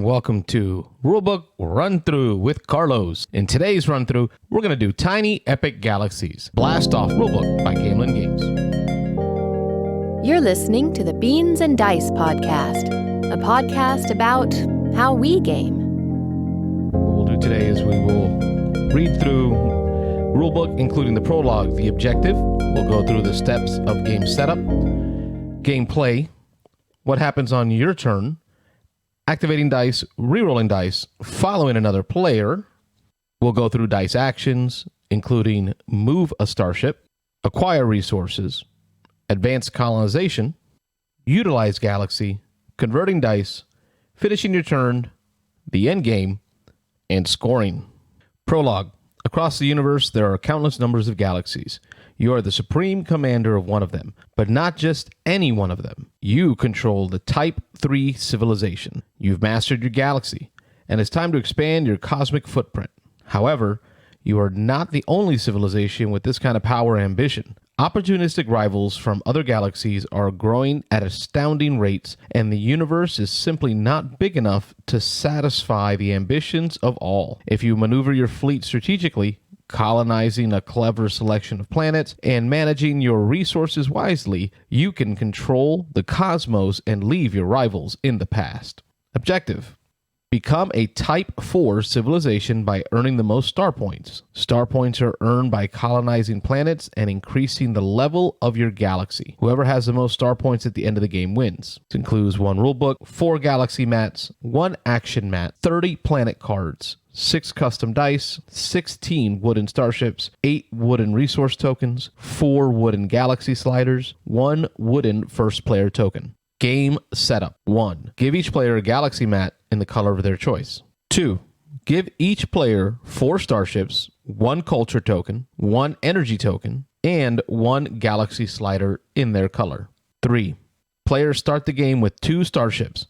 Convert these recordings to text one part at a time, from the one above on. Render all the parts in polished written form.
Welcome to Rulebook Run Through with Carlos. In today's run through, we're going to do Tiny Epic Galaxies. Blast Off Rulebook by Gamelin Games. You're listening to the Beans and Dice podcast, a podcast about how we game. What we'll do today is we will read through Rulebook, including the prologue, the objective. We'll go through the steps of game setup, gameplay, what happens on your turn, activating dice, rerolling dice, following another player. We'll go through dice actions, including move a starship, acquire resources, advance colonization, utilize galaxy, converting dice, finishing your turn, the end game, and scoring. Prologue. Across the universe, there are countless numbers of galaxies. You are the supreme commander of one of them, but not just any one of them. You control the Type 3 civilization. You've mastered your galaxy, and it's time to expand your cosmic footprint. However, you are not the only civilization with this kind of power and ambition. Opportunistic rivals from other galaxies are growing at astounding rates, and the universe is simply not big enough to satisfy the ambitions of all. If you maneuver your fleet strategically, colonizing a clever selection of planets, and managing your resources wisely, you can control the cosmos and leave your rivals in the past. Objective. Become a Type 4 civilization by earning the most star points. Star points are earned by colonizing planets and increasing the level of your galaxy. Whoever has the most star points at the end of the game wins. This includes 1 rulebook, 4 galaxy mats, 1 action mat, 30 planet cards, 6 custom dice, 16 wooden starships, 8 wooden resource tokens, 4 wooden galaxy sliders, 1 wooden first player token. Game setup. 1. Give each player a galaxy mat in the color of their choice. 2. Give each player 4 starships, 1 culture token, 1 energy token, and 1 galaxy slider in their color. 3. Players start the game with 2 starships.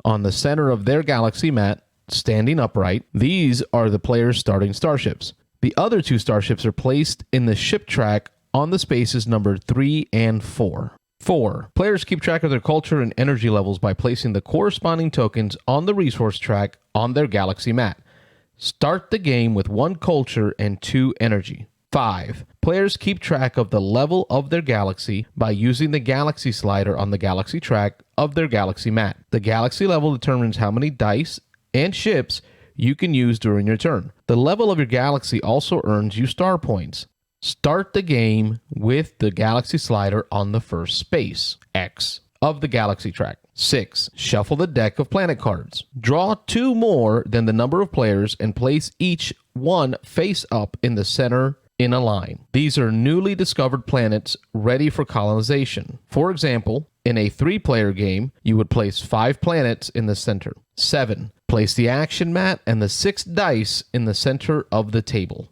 On the center of their galaxy mat, standing upright, these are the players' starting starships. The other 2 starships are placed in the ship track on the spaces numbered 3 and 4. 4. Players keep track of their culture and energy levels by placing the corresponding tokens on the resource track on their galaxy mat. Start the game with 1 culture and 2 energy. 5. Players keep track of the level of their galaxy by using the galaxy slider on the galaxy track of their galaxy mat. The galaxy level determines how many dice and ships you can use during your turn. The level of your galaxy also earns you star points. Start the game with the galaxy slider on the first space, X, of the galaxy track. 6. Shuffle the deck of planet cards. Draw 2 more than the number of players and place each one face up in the center in a line. These are newly discovered planets ready for colonization. For example, in a 3-player game, you would place 5 planets in the center. 7. Place the action mat and the 6 dice in the center of the table.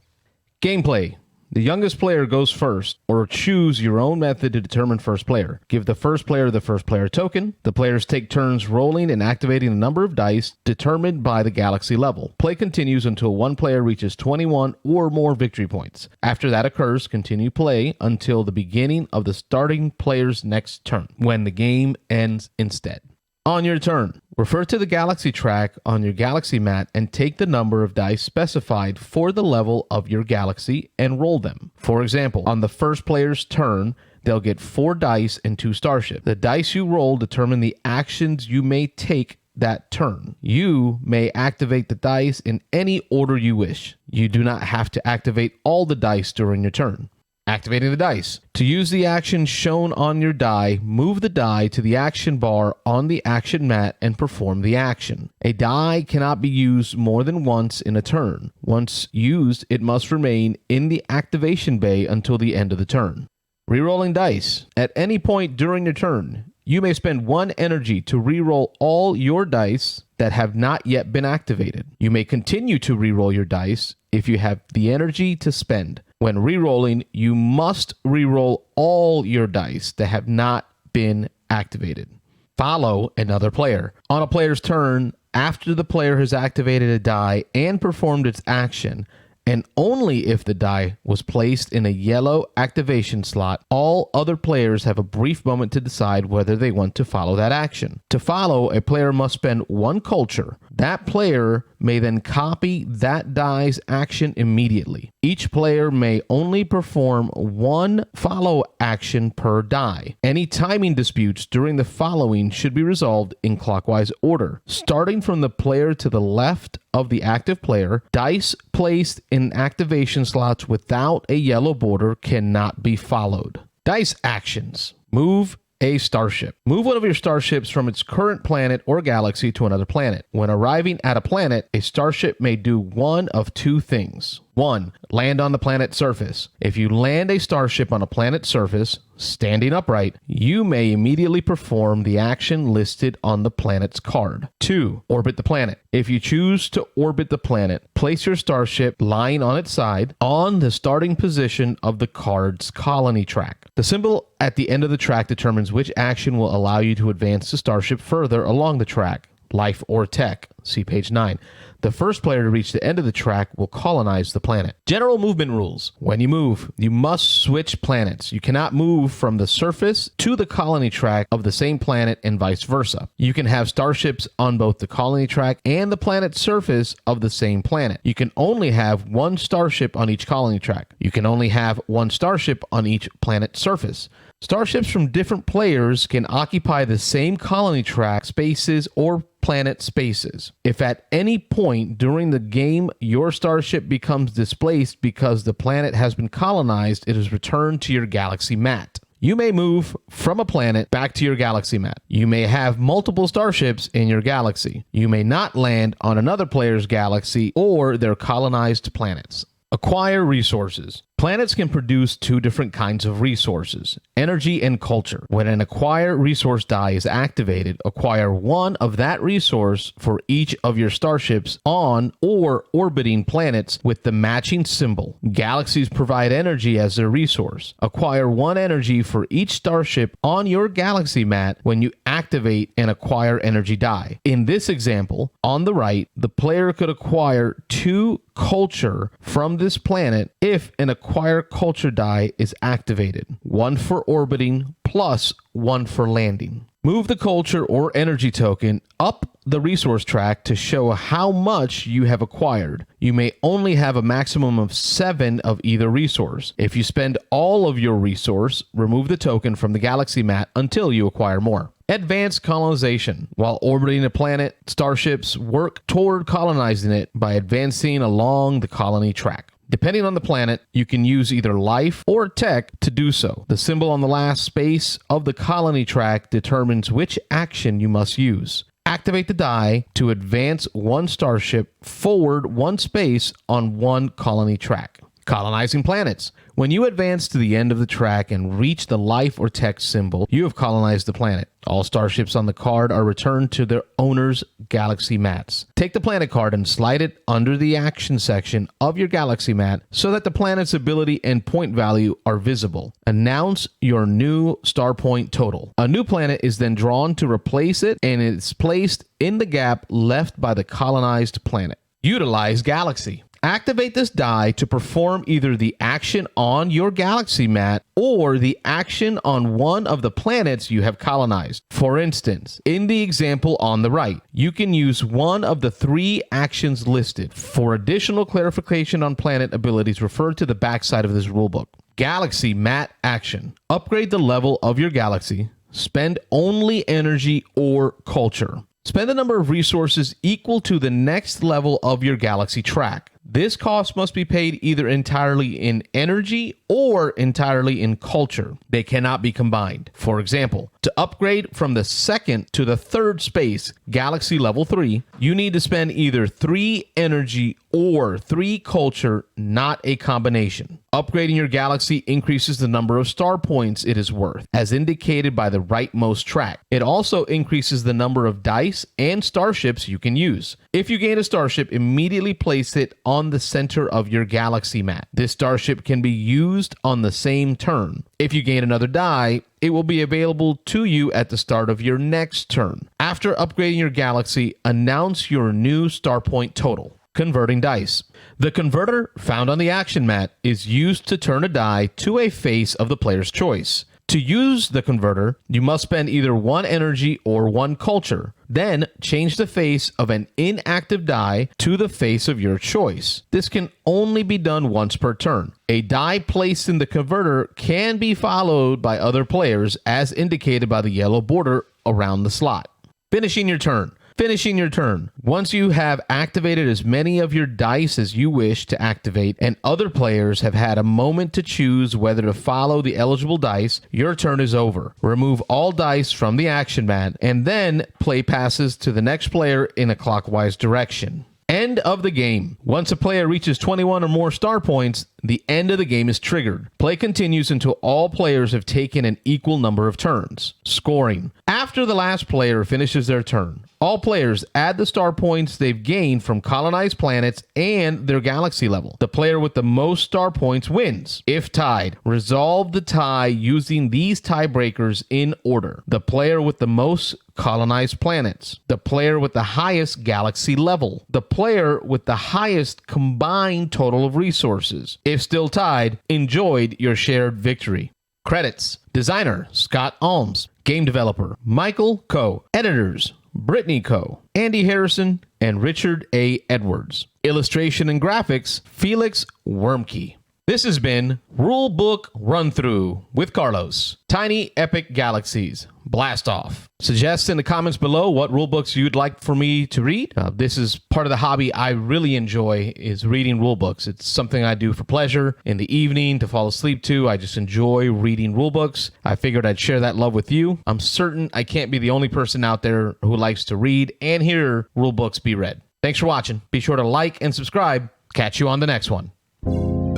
Gameplay. The youngest player goes first, or choose your own method to determine first player. Give the first player the first player token. The players take turns rolling and activating the number of dice determined by the galaxy level. Play continues until one player reaches 21 or more victory points. After that occurs, continue play until the beginning of the starting player's next turn, when the game ends instead. On your turn, refer to the galaxy track on your galaxy mat and take the number of dice specified for the level of your galaxy and roll them. For example, on the first player's turn, they'll get 4 dice and 2 starships. The dice you roll determine the actions you may take that turn. You may activate the dice in any order you wish. You do not have to activate all the dice during your turn. Activating the dice. To use the action shown on your die, move the die to the action bar on the action mat and perform the action. A die cannot be used more than once in a turn. Once used, it must remain in the activation bay until the end of the turn. Rerolling dice. At any point during your turn, you may spend 1 energy to reroll all your dice that have not yet been activated. You may continue to reroll your dice if you have the energy to spend. When rerolling, you must reroll all your dice that have not been activated. Follow another player. On a player's turn, after the player has activated a die and performed its action, and only if the die was placed in a yellow activation slot. All other players have a brief moment to decide whether they want to follow that action. To follow, a player must spend 1 culture. That player may then copy that die's action immediately. Each player may only perform 1 follow action per die. Any timing disputes during the following should be resolved in clockwise order. Starting from the player to the left of the active player, dice placed in activation slots without a yellow border cannot be followed. Dice actions. Move a starship. Move one of your starships from its current planet or galaxy to another planet. When arriving at a planet, a starship may do one of 2 things. 1. Land on the planet's surface. If you land a starship on a planet's surface, standing upright, you may immediately perform the action listed on the planet's card. 2. Orbit the planet. If you choose to orbit the planet, place your starship lying on its side on the starting position of the card's colony track. The symbol at the end of the track determines which action will allow you to advance the starship further along the track. Life or tech. See page 9. The first player to reach the end of the track will colonize the planet. General movement rules. When you move, you must switch planets. You cannot move from the surface to the colony track of the same planet and vice versa. You can have starships on both the colony track and the planet's surface of the same planet. You can only have 1 starship on each colony track. You can only have 1 starship on each planet's surface. Starships from different players can occupy the same colony track spaces or planet spaces. If at any point during the game your starship becomes displaced because the planet has been colonized, it is returned to your galaxy mat. You may move from a planet back to your galaxy mat. You may have multiple starships in your galaxy. You may not land on another player's galaxy or their colonized planets. Acquire resources. Planets can produce 2 different kinds of resources, energy and culture. When an acquire resource die is activated, acquire 1 of that resource for each of your starships on or orbiting planets with the matching symbol. Galaxies provide energy as their resource. Acquire 1 energy for each starship on your galaxy mat when you activate an acquire energy die. In this example, on the right, the player could acquire 2 culture from this planet if an acquire culture die is activated. 1 for orbiting plus 1 for landing. Move the culture or energy token up the resource track to show how much you have acquired. You may only have a maximum of 7 of either resource. If you spend all of your resource, remove the token from the galaxy mat until you acquire more. Advanced colonization. While orbiting a planet, starships work toward colonizing it by advancing along the colony track. Depending on the planet, you can use either life or tech to do so. The symbol on the last space of the colony track determines which action you must use. Activate the die to advance 1 starship forward 1 space on 1 colony track. Colonizing planets. When you advance to the end of the track and reach the life or tech symbol, you have colonized the planet. All starships on the card are returned to their owner's galaxy mats. Take the planet card and slide it under the action section of your galaxy mat so that the planet's ability and point value are visible. Announce your new star point total. A new planet is then drawn to replace it and it's placed in the gap left by the colonized planet. Utilize Galaxy. Activate this die to perform either the action on your galaxy mat or the action on 1 of the planets you have colonized. For instance, in the example on the right, you can use 1 of the 3 actions listed. For additional clarification on planet abilities, refer to the backside of this rulebook. Galaxy mat action. Upgrade the level of your galaxy. Spend only energy or culture. Spend the number of resources equal to the next level of your galaxy track. This cost must be paid either entirely in energy or entirely in culture. They cannot be combined. For example, to upgrade from the 2nd to the 3rd space, Galaxy Level 3, you need to spend either 3 energy or 3 culture, not a combination. Upgrading your galaxy increases the number of star points it is worth, as indicated by the rightmost track. It also increases the number of dice and starships you can use. If you gain a starship, immediately place it on the center of your galaxy mat. This starship can be used on the same turn. If you gain another die, it will be available to you at the start of your next turn. After upgrading your galaxy, announce your new star point total. Converting dice. The converter found on the action mat is used to turn a die to a face of the player's choice. To use the converter, you must spend either 1 energy or 1 culture. Then change the face of an inactive die to the face of your choice. This can only be done once per turn. A die placed in the converter can be followed by other players as indicated by the yellow border around the slot. Finishing your turn. Finishing your turn. Once you have activated as many of your dice as you wish to activate and other players have had a moment to choose whether to follow the eligible dice, your turn is over. Remove all dice from the action mat and then play passes to the next player in a clockwise direction. End of the game. Once a player reaches 21 or more star points, the end of the game is triggered. Play continues until all players have taken an equal number of turns. Scoring. After the last player finishes their turn, all players add the star points they've gained from colonized planets and their galaxy level. The player with the most star points wins. If tied, resolve the tie using these tiebreakers in order. The player with the most colonized planets, the player with the highest galaxy level, the player with the highest combined total of resources. If still tied, enjoyed your shared victory. Credits: Designer, Scott Alms. Game Developer, Michael Coe. Editors, Brittany Coe, Andy Harrison, and Richard A. Edwards. Illustration and graphics, Felix Wormke. This has been Rulebook Run Through with Carlos. Tiny Epic Galaxies. Blast off. Suggest in the comments below what rulebooks you'd like for me to read. This is part of the hobby I really enjoy, is reading rulebooks. It's something I do for pleasure in the evening to fall asleep to. I just enjoy reading rulebooks. I figured I'd share that love with you. I'm certain I can't be the only person out there who likes to read and hear rulebooks be read. Thanks for watching. Be sure to like and subscribe. Catch you on the next one.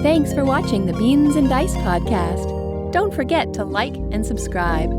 Thanks for watching the Beans and Dice podcast. Don't forget to like and subscribe.